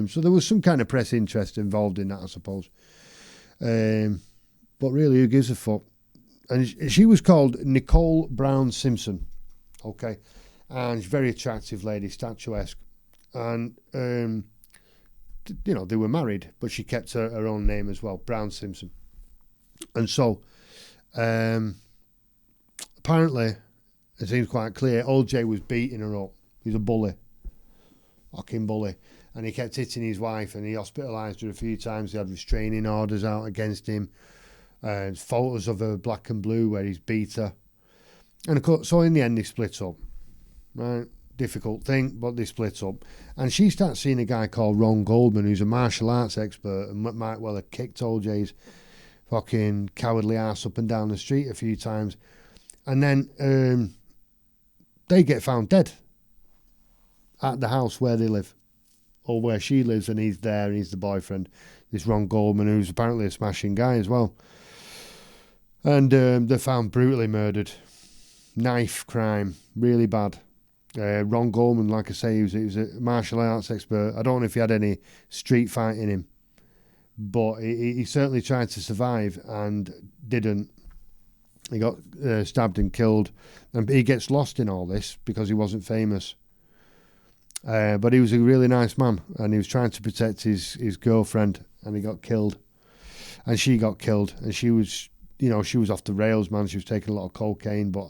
So there was some kind of press interest involved in that, I suppose. But really, who gives a fuck? And she was called Nicole Brown Simpson. Okay. And she's a very attractive lady, statuesque. And, they were married, but she kept her own name as well, Brown Simpson. And so, apparently, it seems quite clear, OJ was beating her up. He's a bully. Fucking bully. And he kept hitting his wife, and he hospitalised her a few times. He had restraining orders out against him. Photos of her black and blue where he's beat her. And of course, so in the end, they split up. Right, difficult thing, but they split up. And she starts seeing a guy called Ron Goldman, who's a martial arts expert and might well have kicked OJ's fucking cowardly ass up and down the street a few times. And then they get found dead at the house where they live, or where she lives, and he's there, and he's the boyfriend, this Ron Goldman, who's apparently a smashing guy as well. And they're found brutally murdered. Knife crime, really bad. Ron Goldman, like I say, he was a martial arts expert. I don't know if he had any street fight in him, but he certainly tried to survive and didn't. He got stabbed and killed, and he gets lost in all this because he wasn't famous. But he was a really nice man, and he was trying to protect his girlfriend, and he got killed. And she got killed, and she was off the rails, man. She was taking a lot of cocaine, but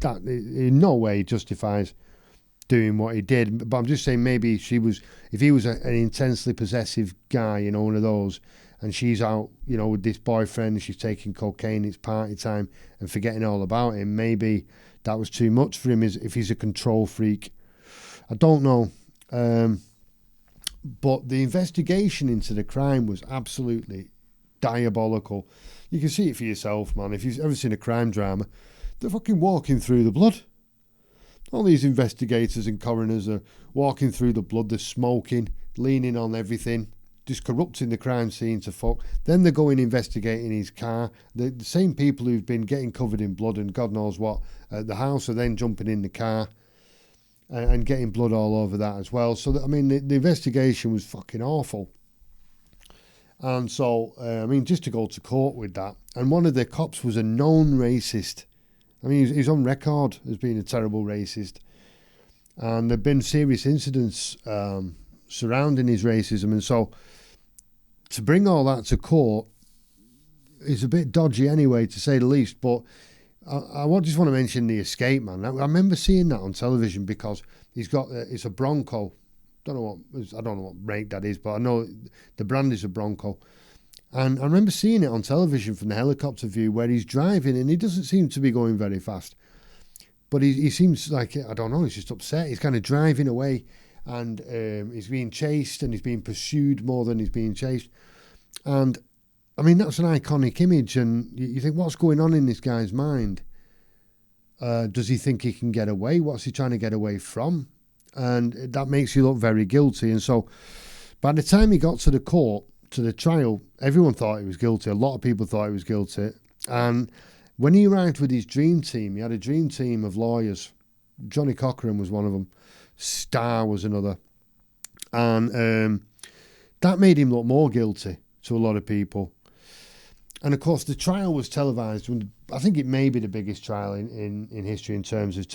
that in no way justifies doing what he did. But I'm just saying, maybe if he was an intensely possessive guy, one of those, and she's out, with this boyfriend, she's taking cocaine, it's party time, and forgetting all about him, maybe that was too much for him, if he's a control freak. I don't know. But the investigation into the crime was absolutely diabolical. You can see it for yourself, man. If you've ever seen a crime drama, they're fucking walking through the blood. All these investigators and coroners are walking through the blood. They're smoking, leaning on everything, just corrupting the crime scene to fuck. Then they're going investigating his car. The same people who've been getting covered in blood and God knows what at the house are then jumping in the car and getting blood all over that as well. So, the investigation was fucking awful. And so, just to go to court with that. And one of the cops was a known racist. He's on record as being a terrible racist. And there have been serious incidents surrounding his racism. And so, to bring all that to court is a bit dodgy anyway, to say the least. But I just want to mention the escape, man. I remember seeing that on television because it's a Bronco. I don't know what brake that is, but I know the brand is a Bronco. And I remember seeing it on television from the helicopter view where he's driving and he doesn't seem to be going very fast. But he seems like, I don't know, he's just upset. He's kind of driving away and he's being chased and he's being pursued more than he's being chased. And I mean, that's an iconic image, and you think, what's going on in this guy's mind? Does he think he can get away? What's he trying to get away from? And that makes you look very guilty. And so by the time he got to the court, to the trial, everyone thought he was guilty. A lot of people thought he was guilty. And when he arrived with his dream team, he had a dream team of lawyers. Johnny Cochran was one of them. Starr was another. And that made him look more guilty to a lot of people. And of course, the trial was televised. I think it may be the biggest trial in history in terms of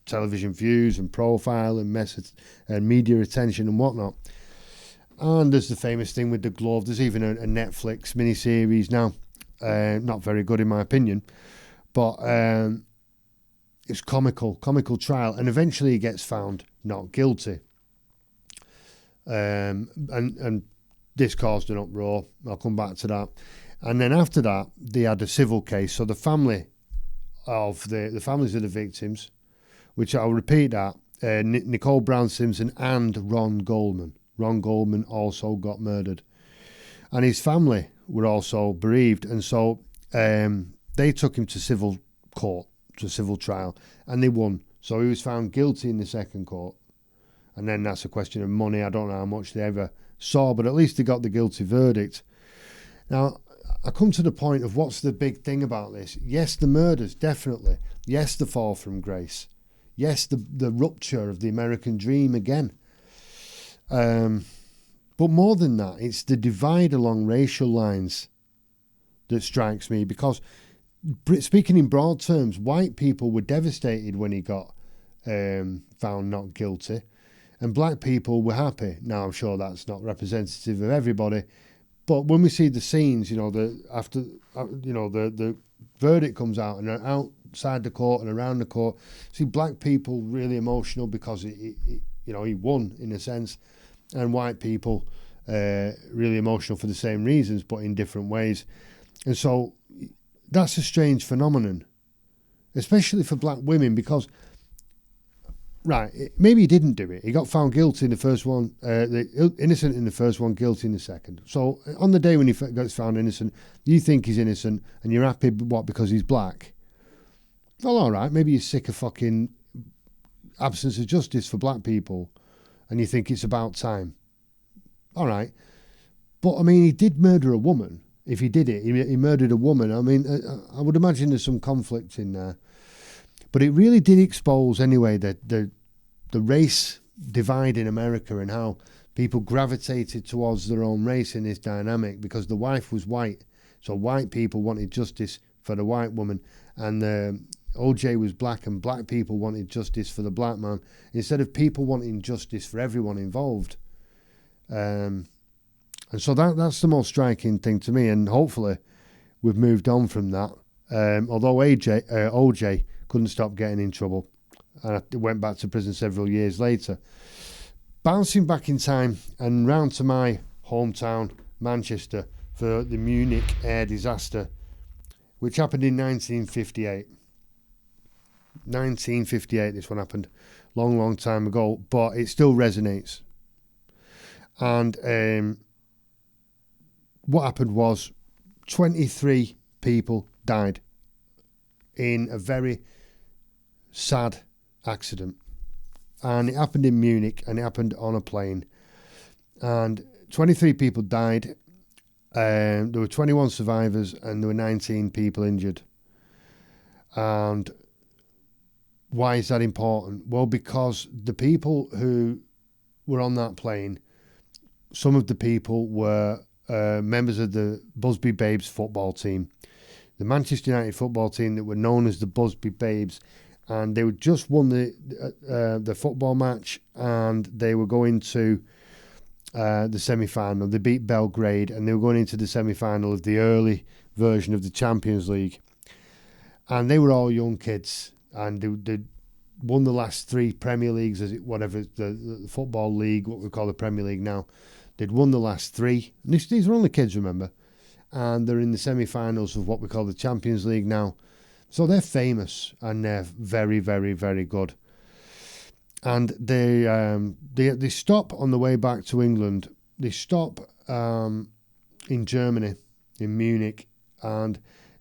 television views and profile and message and media attention and whatnot. And there's the famous thing with the glove. There's even a Netflix miniseries now, not very good in my opinion, but it's comical trial, and eventually he gets found not guilty. And this caused an uproar. I'll come back to that. And then after that, they had a civil case. So the family of the families of the victims, which I'll repeat that, Nicole Brown Simpson and Ron Goldman. Ron Goldman also got murdered. And his family were also bereaved. And so they took him to civil court, to civil trial, and they won. So he was found guilty in the second court. And then that's a question of money. I don't know how much they ever saw, but at least they got the guilty verdict. Now, I come to the point of what's the big thing about this. Yes, the murders, definitely. Yes, the fall from grace. Yes, the rupture of the American dream again. But more than that, it's the divide along racial lines that strikes me, because speaking in broad terms, white people were devastated when he got found not guilty, and black people were happy. Now, I'm sure that's not representative of everybody, but when we see the scenes, the verdict comes out, and outside the court and around the court, see black people really emotional because he won in a sense, and white people really emotional for the same reasons but in different ways. And so that's a strange phenomenon, especially for black women, because maybe he didn't do it. He got found guilty in the first one, innocent in the first one, guilty in the second. So on the day when he gets found innocent, you think he's innocent and you're happy, because he's black? Well, all right, maybe you're sick of fucking absence of justice for black people and you think it's about time. All right. But, I mean, he did murder a woman. If he did it, he murdered a woman. I mean, I would imagine there's some conflict in there. But it really did expose, anyway, the race divide in America and how people gravitated towards their own race in this dynamic, because the wife was white. So white people wanted justice for the white woman, and OJ was black, and black people wanted justice for the black man, instead of people wanting justice for everyone involved. And so that's the most striking thing to me, and hopefully we've moved on from that. Although OJ couldn't stop getting in trouble, and went back to prison several years later. Bouncing back in time and round to my hometown, Manchester, for the Munich Air Disaster, which happened in 1958. 1958, this one happened. Long time ago, but it still resonates. And what happened was 23 people died in a very sad accident. And it happened in Munich, and it happened on a plane. And 23 people died. There were 21 survivors, and there were 19 people injured. And why is that important? Well, because the people who were on that plane, some of the people were members of the Busby Babes football team, the Manchester United football team that were known as the Busby Babes. And they had just won the football match, and they were going to the semi-final. They beat Belgrade, and they were going into the semi-final of the early version of the Champions League. And they were all young kids, and they won the last 3 Premier Leagues, the football league, what we call the Premier League now. They'd won the last 3. And these are only kids, remember. And they're in the semi-finals of what we call the Champions League now. So they're famous, and they're very, very, very good. And they stop on the way back to England. They stop in Germany, in Munich, and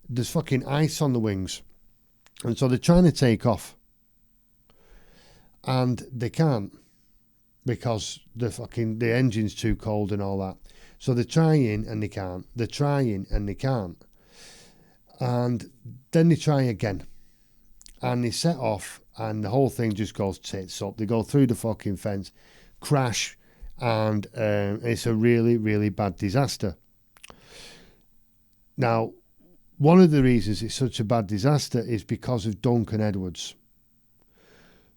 there's fucking ice on the wings. And so they're trying to take off. And they can't because the engine's too cold and all that. So they're trying and they can't. They're trying and they can't. And then they try again. And they set off and the whole thing just goes tits up. They go through the fucking fence, crash, and it's a really, really bad disaster. Now, one of the reasons it's such a bad disaster is because of Duncan Edwards.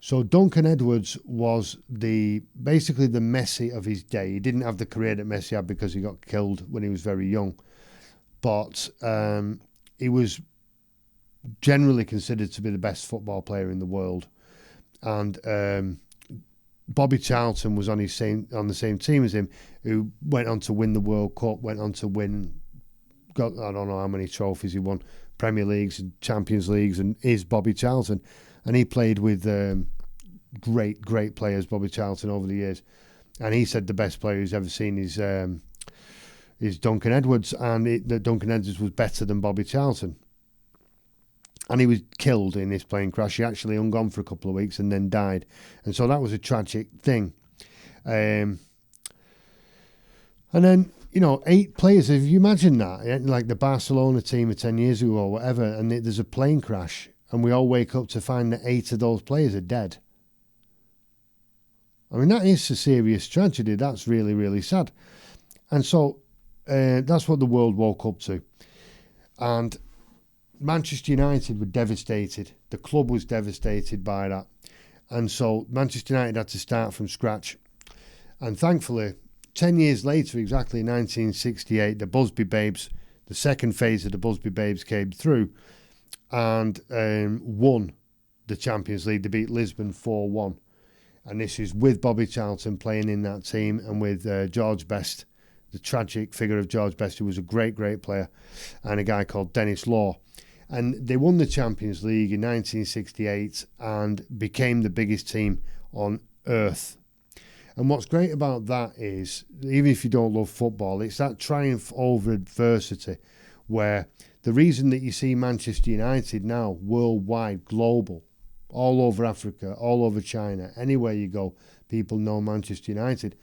So Duncan Edwards was basically the Messi of his day. He didn't have the career that Messi had because he got killed when he was very young. But he was generally considered to be the best football player in the world. And Bobby Charlton was on the same team as him, who went on to win the World Cup, went on to win, I don't know how many trophies he won, Premier Leagues and Champions Leagues, and is Bobby Charlton. And he played with great players, Bobby Charlton, over the years. And he said the best player he's ever seen is Duncan Edwards, and that Duncan Edwards was better than Bobby Charlton. And he was killed in this plane crash. He actually hung on for a couple of weeks and then died. And so that was a tragic thing. And then, 8 players, if you imagine that, like the Barcelona team of 10 years ago or whatever, and there's a plane crash, and we all wake up to find that 8 of those players are dead. I mean, that is a serious tragedy. That's really, really sad. And so that's what the world woke up to. And Manchester United were devastated. The club was devastated by that. And so Manchester United had to start from scratch. And thankfully, 10 years later, exactly 1968, the Busby Babes, the second phase of the Busby Babes came through and won the Champions League. They beat Lisbon 4-1. And this is with Bobby Charlton playing in that team and with George Best, the tragic figure of George Best, who was a great player, and a guy called Dennis Law. And they won the Champions League in 1968 and became the biggest team on earth. And what's great about that is, even if you don't love football, it's that triumph over adversity, where the reason that you see Manchester United now worldwide, global, all over Africa, all over China, anywhere you go, people know Manchester United.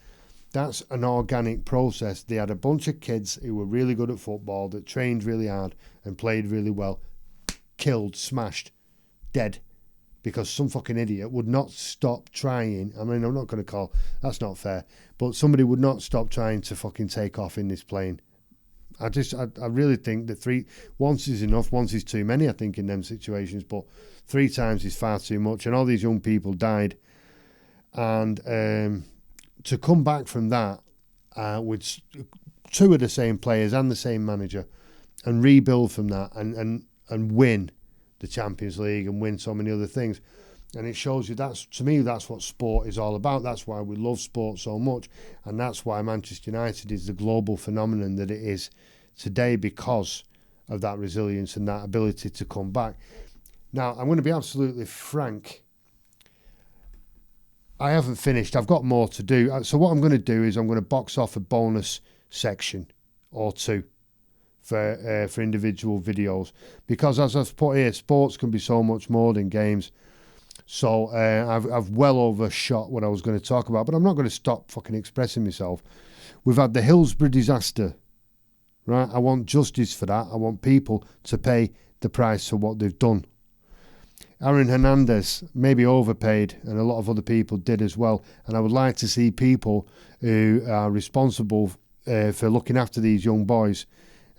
That's an organic process. They had a bunch of kids who were really good at football, that trained really hard and played really well, killed, smashed, dead, because some fucking idiot would not stop trying. I mean, I'm not going to call, that's not fair, but somebody would not stop trying to fucking take off in this plane. I really think that once is enough, once is too many, I think, in them situations, but 3 times is far too much, and all these young people died. And to come back from that with 2 of the same players and the same manager, and rebuild from that, and win the Champions League and win so many other things. And it shows you, to me, that's what sport is all about. That's why we love sport so much. And that's why Manchester United is the global phenomenon that it is today, because of that resilience and that ability to come back. Now, I'm going to be absolutely frank. I haven't finished. I've got more to do. So what I'm going to do is I'm going to box off a bonus section or 2 for individual videos. Because as I've put here, sports can be so much more than games. So I've well overshot what I was going to talk about, but I'm not going to stop fucking expressing myself. We've had the Hillsborough Disaster, right? I want justice for that. I want people to pay the price for what they've done. Hernandez maybe overpaid, and a lot of other people did as well. And I would like to see people who are responsible for looking after these young boys,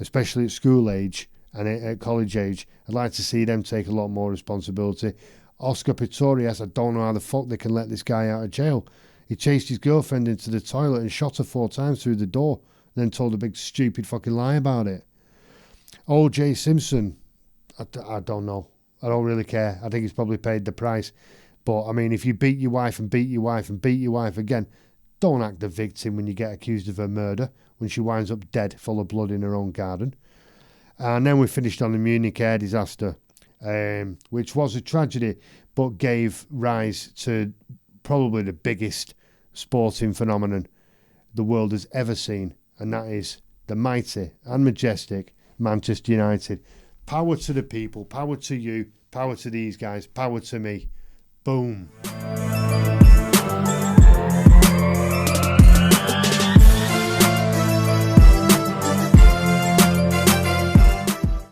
especially at school age and at college age. I'd like to see them take a lot more responsibility. Oscar Pitorias, I don't know how the fuck they can let this guy out of jail. He chased his girlfriend into the toilet and shot her 4 times through the door, then told a big stupid fucking lie about it. O.J. Simpson, I don't know. I don't really care. I think he's probably paid the price. But, I mean, if you beat your wife and beat your wife and beat your wife again, don't act the victim when you get accused of her murder, when she winds up dead, full of blood in her own garden. And then we finished on the Munich Air Disaster, which was a tragedy, but gave rise to probably the biggest sporting phenomenon the world has ever seen, and that is the mighty and majestic Manchester United. Power to the people, power to you, power to these guys, power to me. Boom.